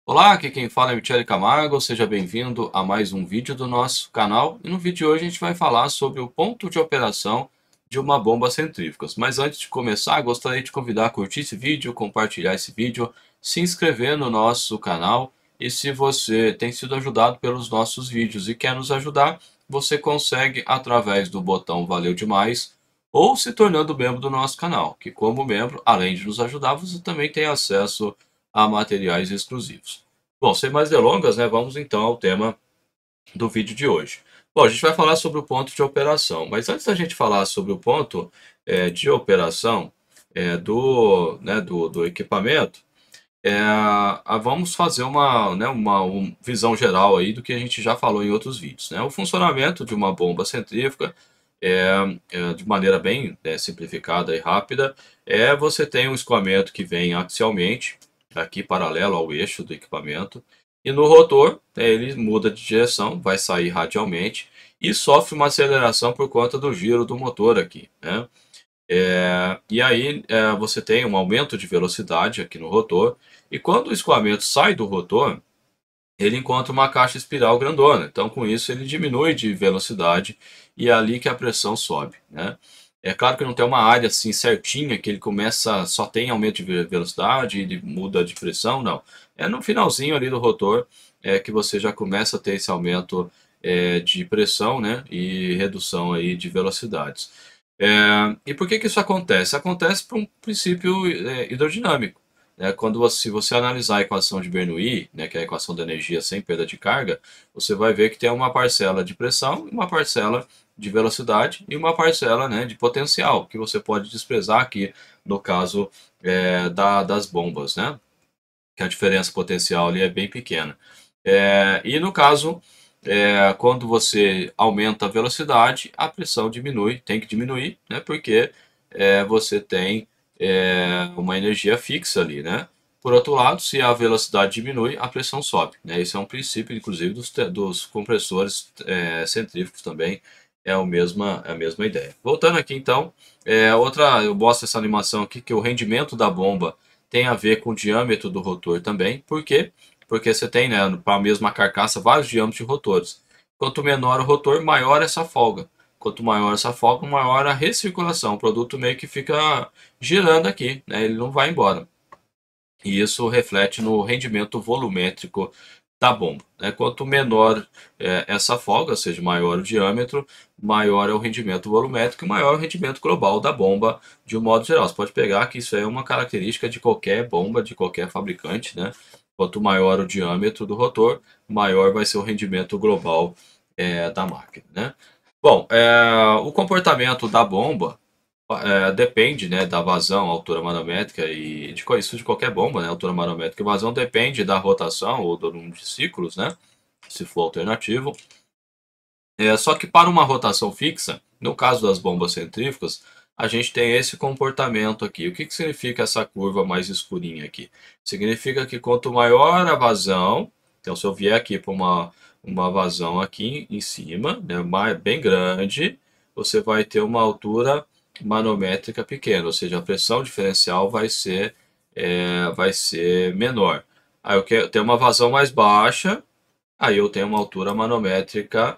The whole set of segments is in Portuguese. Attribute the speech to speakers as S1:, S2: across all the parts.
S1: Olá, aqui quem fala é Michele Camargo, seja bem-vindo a mais um vídeo do nosso canal. E no vídeo de hoje a gente vai falar sobre o ponto de operação de uma bomba centrífuga. Mas antes de começar, gostaria de convidar a curtir esse vídeo, compartilhar esse vídeo, se inscrever no nosso canal. E se você tem sido ajudado pelos nossos vídeos e quer nos ajudar, você consegue através do botão Valeu Demais ou se tornando membro do nosso canal, que como membro, além de nos ajudar, você também tem acesso a materiais exclusivos. Bom, sem mais delongas, né, vamos então ao tema do vídeo de hoje. Bom, a gente vai falar sobre o ponto de operação, mas antes da gente falar sobre o ponto de operação do equipamento, vamos fazer uma visão geral aí do que a gente já falou em outros vídeos. Né? O funcionamento de uma bomba centrífuga, de maneira bem simplificada e rápida, você tem um escoamento que vem axialmente, aqui paralelo ao eixo do equipamento, e no rotor ele muda de direção, vai sair radialmente e sofre uma aceleração por conta do giro do motor aqui, né? E aí você tem um aumento de velocidade aqui no rotor, e quando o escoamento sai do rotor, ele encontra uma caixa espiral grandona. Então, com isso, ele diminui de velocidade e é ali que a pressão sobe, né? É claro que não tem uma área assim certinha que ele começa, só tem aumento de velocidade e muda de pressão, não. É no finalzinho ali do rotor que você já começa a ter esse aumento de pressão, né? E redução aí de velocidades. E por que que isso acontece? Acontece por um princípio hidrodinâmico, né? Se você analisar a equação de Bernoulli, né, que é a equação da energia sem perda de carga, você vai ver que tem uma parcela de pressão, uma parcela de velocidade e uma parcela, né, de potencial, que você pode desprezar aqui no caso das bombas, né? Que a diferença potencial ali é bem pequena. E no caso, quando você aumenta a velocidade, a pressão diminui, tem que diminuir, né? Porque você tem uma energia fixa ali, né? Por outro lado, se a velocidade diminui, a pressão sobe, né? Esse é um princípio, inclusive, dos compressores centrífugos também, é a mesma ideia. Voltando aqui, então, eu mostro essa animação aqui, que o rendimento da bomba tem a ver com o diâmetro do rotor também. Por quê? Porque você tem, né, para a mesma carcaça, vários diâmetros de rotores. Quanto menor o rotor, maior essa folga. Quanto maior essa folga, maior a recirculação. O produto meio que fica girando aqui, né? Ele não vai embora. E isso reflete no rendimento volumétrico da bomba, né? Quanto menor essa folga, ou seja, maior o diâmetro, maior é o rendimento volumétrico e maior é o rendimento global da bomba de um modo geral. Você pode pegar que isso é uma característica de qualquer bomba, de qualquer fabricante, né? Quanto maior o diâmetro do rotor, maior vai ser o rendimento global da máquina, né? Bom, o comportamento da bomba depende, né, da vazão, altura manométrica e isso de qualquer bomba, né, altura manométrica e vazão depende da rotação ou do número de ciclos, né, se for alternativo. Só que para uma rotação fixa, no caso das bombas centrífugas, a gente tem esse comportamento aqui. O que significa essa curva mais escurinha aqui? Significa que quanto maior a vazão, então se eu vier aqui para uma vazão aqui em cima, né, bem grande, você vai ter uma altura manométrica pequena, ou seja, a pressão diferencial vai ser menor. Aí eu tenho uma vazão mais baixa, aí eu tenho uma altura manométrica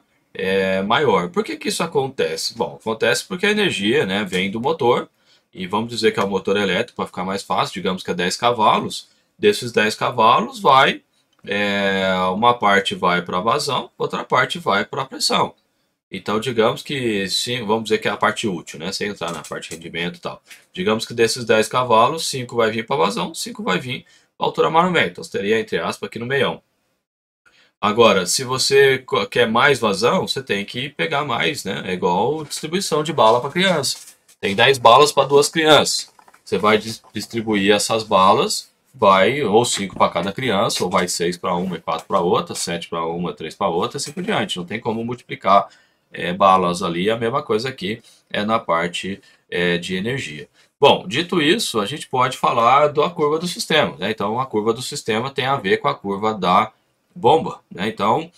S1: maior. Por que que isso acontece? Bom, acontece porque a energia, né, vem do motor, e vamos dizer que é o motor elétrico, para ficar mais fácil, digamos que é 10 cavalos. Desses 10 cavalos, uma parte vai para a vazão, outra parte vai para a pressão. Então, digamos que, sim, vamos dizer que é a parte útil, né, sem entrar na parte de rendimento e tal. Digamos que desses 10 cavalos, 5 vai vir para a vazão, 5 vai vir para a altura manométrica. Então, você teria, entre aspas, aqui no meião. Agora, se você quer mais vazão, você tem que pegar mais, né? É igual distribuição de bala para criança. Tem 10 balas para duas crianças. Você vai distribuir essas balas, vai ou 5 para cada criança, ou vai 6 para uma e 4 para outra, 7 para uma, 3 para outra, assim por diante. Não tem como multiplicar balas ali. A mesma coisa aqui é na parte de energia. Bom, dito isso, a gente pode falar da curva do sistema, né? Então, a curva do sistema tem a ver com a curva da bomba, né? Então,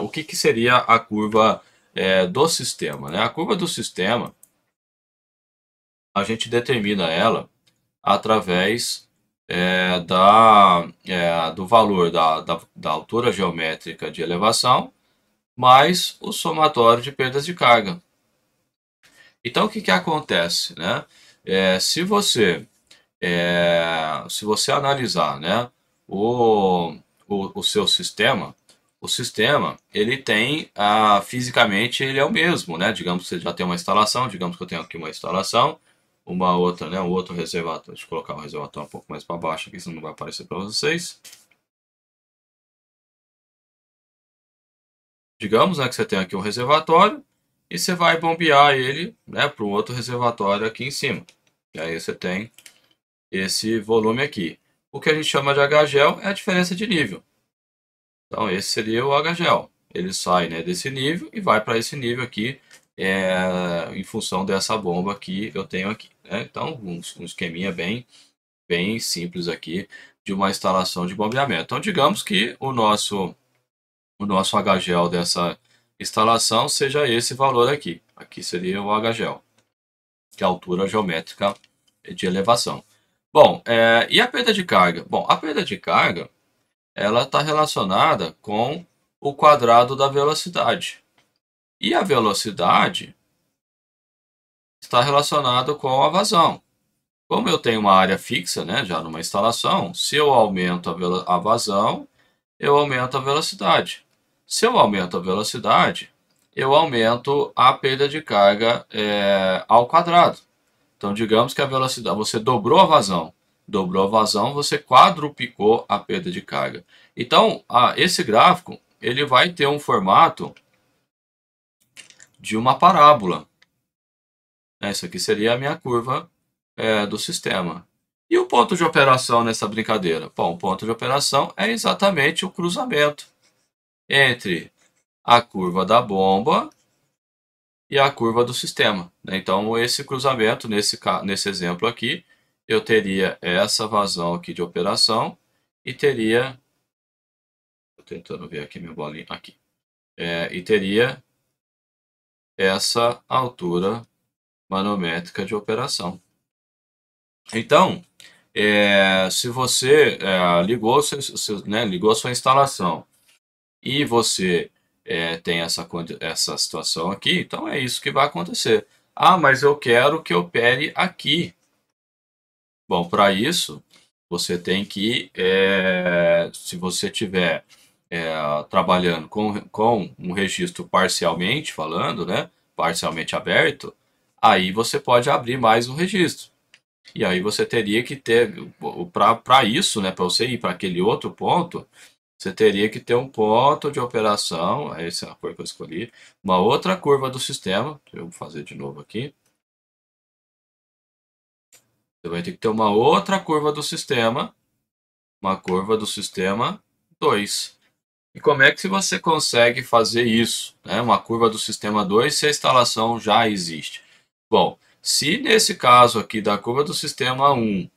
S1: o que seria a curva do sistema, né? A curva do sistema, a gente determina ela através do valor da altura geométrica de elevação mais o somatório de perdas de carga. Então, o que, que acontece, né? Se você analisar, né, o seu sistema, o sistema ele tem fisicamente ele é o mesmo, né? Digamos que você já tem uma instalação, digamos que eu tenho aqui uma instalação, uma outra, né, um outro reservatório. Deixa eu colocar o reservatório um pouco mais para baixo aqui, senão não vai aparecer para vocês. Digamos, né, que você tem aqui um reservatório e você vai bombear ele, né, para um outro reservatório aqui em cima. E aí você tem esse volume aqui. O que a gente chama de HGEL é a diferença de nível. Então esse seria o HGEL. Ele sai, né, desse nível e vai para esse nível aqui, em função dessa bomba que eu tenho aqui, né? Então um esqueminha bem simples aqui de uma instalação de bombeamento. Então digamos que o nosso HGEL dessa instalação seja esse valor aqui. Aqui seria o HGEL, que é a altura geométrica de elevação. Bom, e a perda de carga? Bom, a perda de carga ela está relacionada com o quadrado da velocidade. E a velocidade está relacionada com a vazão. Como eu tenho uma área fixa, né, já numa instalação, se eu aumento a vazão, eu aumento a velocidade. Se eu aumento a velocidade, eu aumento a perda de carga ao quadrado. Então, digamos que a velocidade, você dobrou a vazão. Dobrou a vazão, você quadruplicou a perda de carga. Então, esse gráfico ele vai ter um formato de uma parábola. Essa aqui seria a minha curva do sistema. E o ponto de operação nessa brincadeira? Bom, o ponto de operação é exatamente o cruzamento entre a curva da bomba e a curva do sistema. Então, esse cruzamento, nesse exemplo aqui, eu teria essa vazão aqui de operação e teria... Estou tentando ver aqui minha bolinha. Aqui. E teria essa altura manométrica de operação. Então, se você ligou a sua instalação e você tem essa situação aqui, então é isso que vai acontecer. Ah, mas eu quero que opere aqui. Bom, para isso, você tem que, se você tiver trabalhando com um registro parcialmente falando, né, parcialmente aberto, aí você pode abrir mais um registro. E aí você teria que ter, para isso, né, para você ir para aquele outro ponto, você teria que ter um ponto de operação, essa é a cor que eu escolhi, uma outra curva do sistema, eu vou fazer de novo aqui. Você vai ter que ter uma outra curva do sistema, uma curva do sistema 2. E como é que você consegue fazer isso, né? Uma curva do sistema 2 se a instalação já existe? Bom, se nesse caso aqui da curva do sistema 1,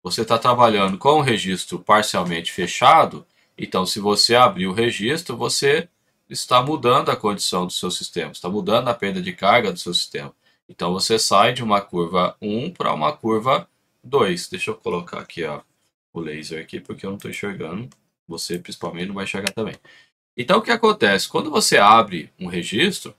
S1: você está trabalhando com o registro parcialmente fechado, então se você abrir o registro, você está mudando a condição do seu sistema, está mudando a perda de carga do seu sistema. Então você sai de uma curva 1 para uma curva 2. Deixa eu colocar aqui o laser aqui, porque eu não estou enxergando. Você principalmente não vai enxergar também. Então o que acontece? Quando você abre um registro,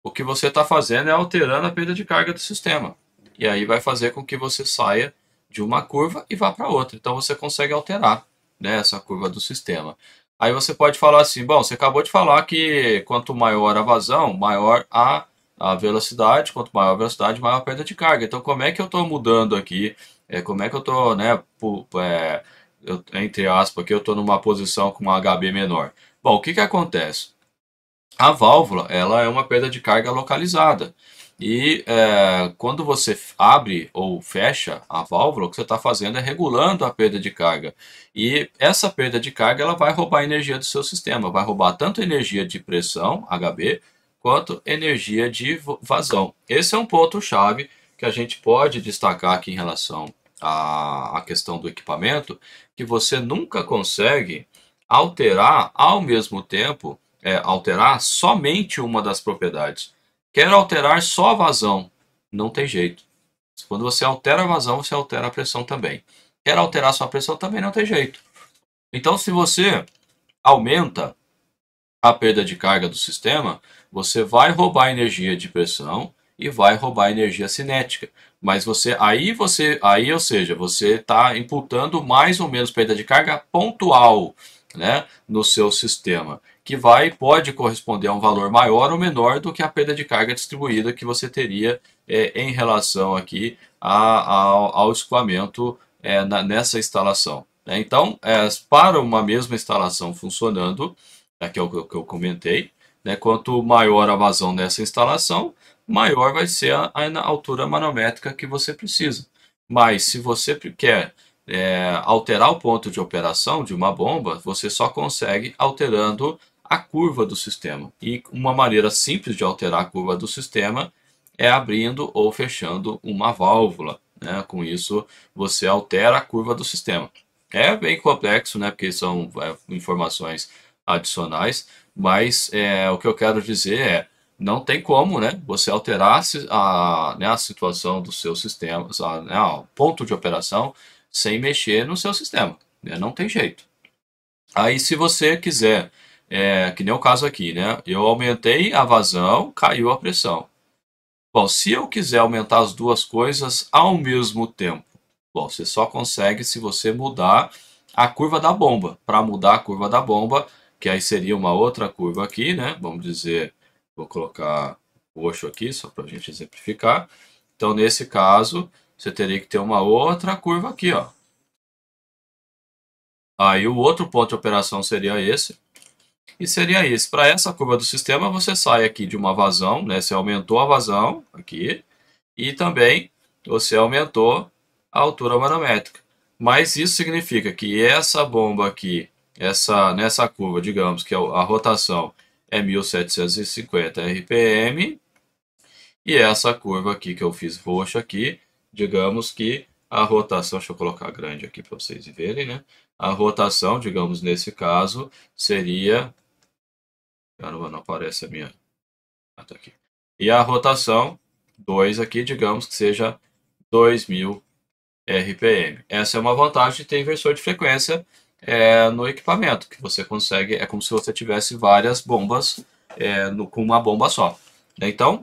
S1: o que você está fazendo é alterando a perda de carga do sistema. E aí vai fazer com que você saia de uma curva e vá para outra. Então você consegue alterar, né, essa curva do sistema. Aí você pode falar assim, bom, você acabou de falar que quanto maior a vazão, maior a velocidade, quanto maior a velocidade, maior a perda de carga. Então como é que eu estou mudando aqui? Como é que eu estou, né, entre aspas, aqui eu estou numa posição com uma HB menor? Bom, o que que acontece? A válvula ela é uma perda de carga localizada. E quando você abre ou fecha a válvula, o que você está fazendo é regulando a perda de carga. E essa perda de carga ela vai roubar energia do seu sistema. Vai roubar tanto energia de pressão, HB, quanto energia de vazão. Esse é um ponto-chave que a gente pode destacar aqui em relação à questão do equipamento, que você nunca consegue alterar ao mesmo tempo alterar somente uma das propriedades. Quero alterar só a vazão. Não tem jeito. Quando você altera a vazão, você altera a pressão também. quer alterar sua pressão, também não tem jeito. Então, se você aumenta a perda de carga do sistema, você vai roubar energia de pressão e vai roubar energia cinética. Mas ou seja, você está imputando mais ou menos perda de carga pontual, né, no seu sistema, que pode corresponder a um valor maior ou menor do que a perda de carga distribuída que você teria em relação aqui ao escoamento nessa instalação. Então, para uma mesma instalação funcionando, que é o que eu comentei, né? Quanto maior a vazão nessa instalação, maior vai ser a altura manométrica que você precisa. Mas se você quer alterar o ponto de operação de uma bomba, você só consegue alterando a curva do sistema. E uma maneira simples de alterar a curva do sistema é abrindo ou fechando uma válvula, né? Com isso, você altera a curva do sistema. É bem complexo, né? Porque são informações adicionais, mas o que eu quero dizer não tem como, né, você alterar a situação do seu sistema, o ponto de operação, sem mexer no seu sistema, né, não tem jeito. Aí, se você quiser, que nem o caso aqui, né, eu aumentei a vazão, caiu a pressão. Bom, se eu quiser aumentar as duas coisas ao mesmo tempo, bom, você só consegue se você mudar a curva da bomba. Para mudar a curva da bomba, que aí seria uma outra curva aqui, né? Vamos dizer, vou colocar roxo aqui, só para a gente exemplificar. Então, nesse caso, você teria que ter uma outra curva aqui, ó. Aí o outro ponto de operação seria esse. E seria esse. Para essa curva do sistema, você sai aqui de uma vazão, né? Você aumentou a vazão aqui. E também você aumentou a altura manométrica. Mas isso significa que essa bomba aqui, nessa curva, digamos que a rotação é 1750 RPM, e essa curva aqui que eu fiz roxa aqui, digamos que a rotação, deixa eu colocar grande aqui para vocês verem, né? A rotação, digamos nesse caso, seria... Caramba, não aparece a minha... Ah, tá aqui. E a rotação 2 aqui, digamos que seja 2000 RPM. Essa é uma vantagem de ter inversor de frequência no equipamento, que você consegue, é como se você tivesse várias bombas com uma bomba só. Então,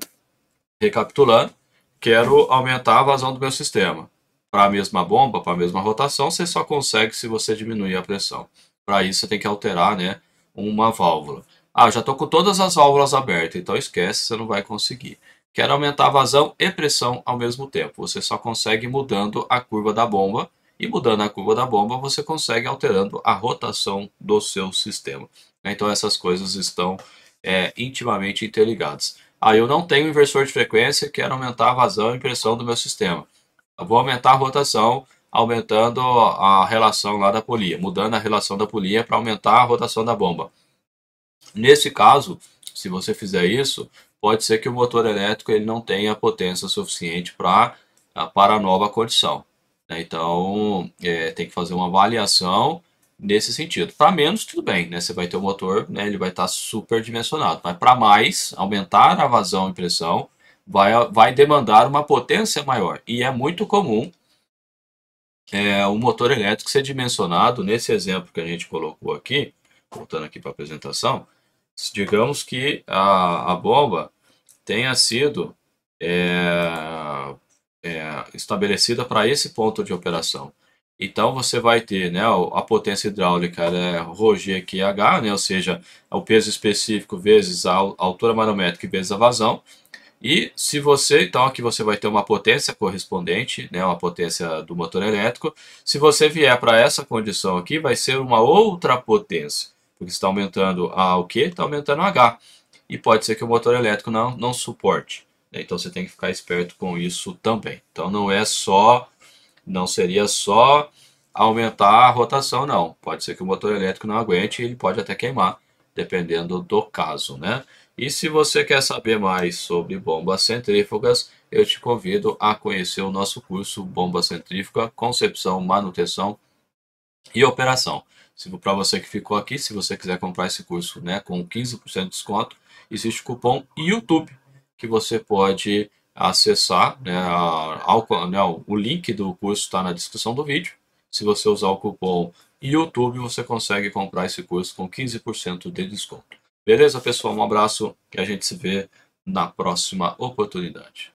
S1: recapitulando, quero aumentar a vazão do meu sistema. Para a mesma bomba, para a mesma rotação, você só consegue se você diminuir a pressão. Para isso, você tem que alterar, né, uma válvula. Ah, já estou com todas as válvulas abertas, então esquece, você não vai conseguir. Quero aumentar a vazão e pressão ao mesmo tempo. Você só consegue mudando a curva da bomba. E mudando a curva da bomba, você consegue alterando a rotação do seu sistema. Então, essas coisas estão intimamente interligadas. Aí eu não tenho inversor de frequência, quero aumentar a vazão e pressão do meu sistema. Eu vou aumentar a rotação, aumentando a relação lá da polia, mudando a relação da polia para aumentar a rotação da bomba. Nesse caso, se você fizer isso, pode ser que o motor elétrico ele não tenha potência suficiente para a nova condição. Então, tem que fazer uma avaliação nesse sentido. Para menos, tudo bem, né? Você vai ter o motor, né? Ele vai estar super dimensionado. Mas para mais, aumentar a vazão e pressão vai demandar uma potência maior. E é muito comum o motor elétrico ser dimensionado, nesse exemplo que a gente colocou aqui, voltando aqui para a apresentação, digamos que a bomba tenha sido estabelecida para esse ponto de operação. Então você vai ter, né, a potência hidráulica é ρg aqui H, né, ou seja, o peso específico vezes a altura manométrica vezes a vazão. E se você, então aqui você vai ter uma potência correspondente, né, uma potência do motor elétrico. Se você vier para essa condição aqui, vai ser uma outra potência, porque está aumentando o Q, está aumentando o H. E pode ser que o motor elétrico não suporte. Então você tem que ficar esperto com isso também. Então não seria só aumentar a rotação, não. Pode ser que o motor elétrico não aguente e ele pode até queimar, dependendo do caso, né? E se você quer saber mais sobre bombas centrífugas, eu te convido a conhecer o nosso curso Bomba Centrífuga, Concepção, Manutenção e Operação. Para você que ficou aqui, se você quiser comprar esse curso, né, com 15% de desconto, existe o cupom YouTube que você pode acessar, né, o link do curso está na descrição do vídeo. Se você usar o cupom YouTube, você consegue comprar esse curso com 15% de desconto. Beleza, pessoal? Um abraço e a gente se vê na próxima oportunidade.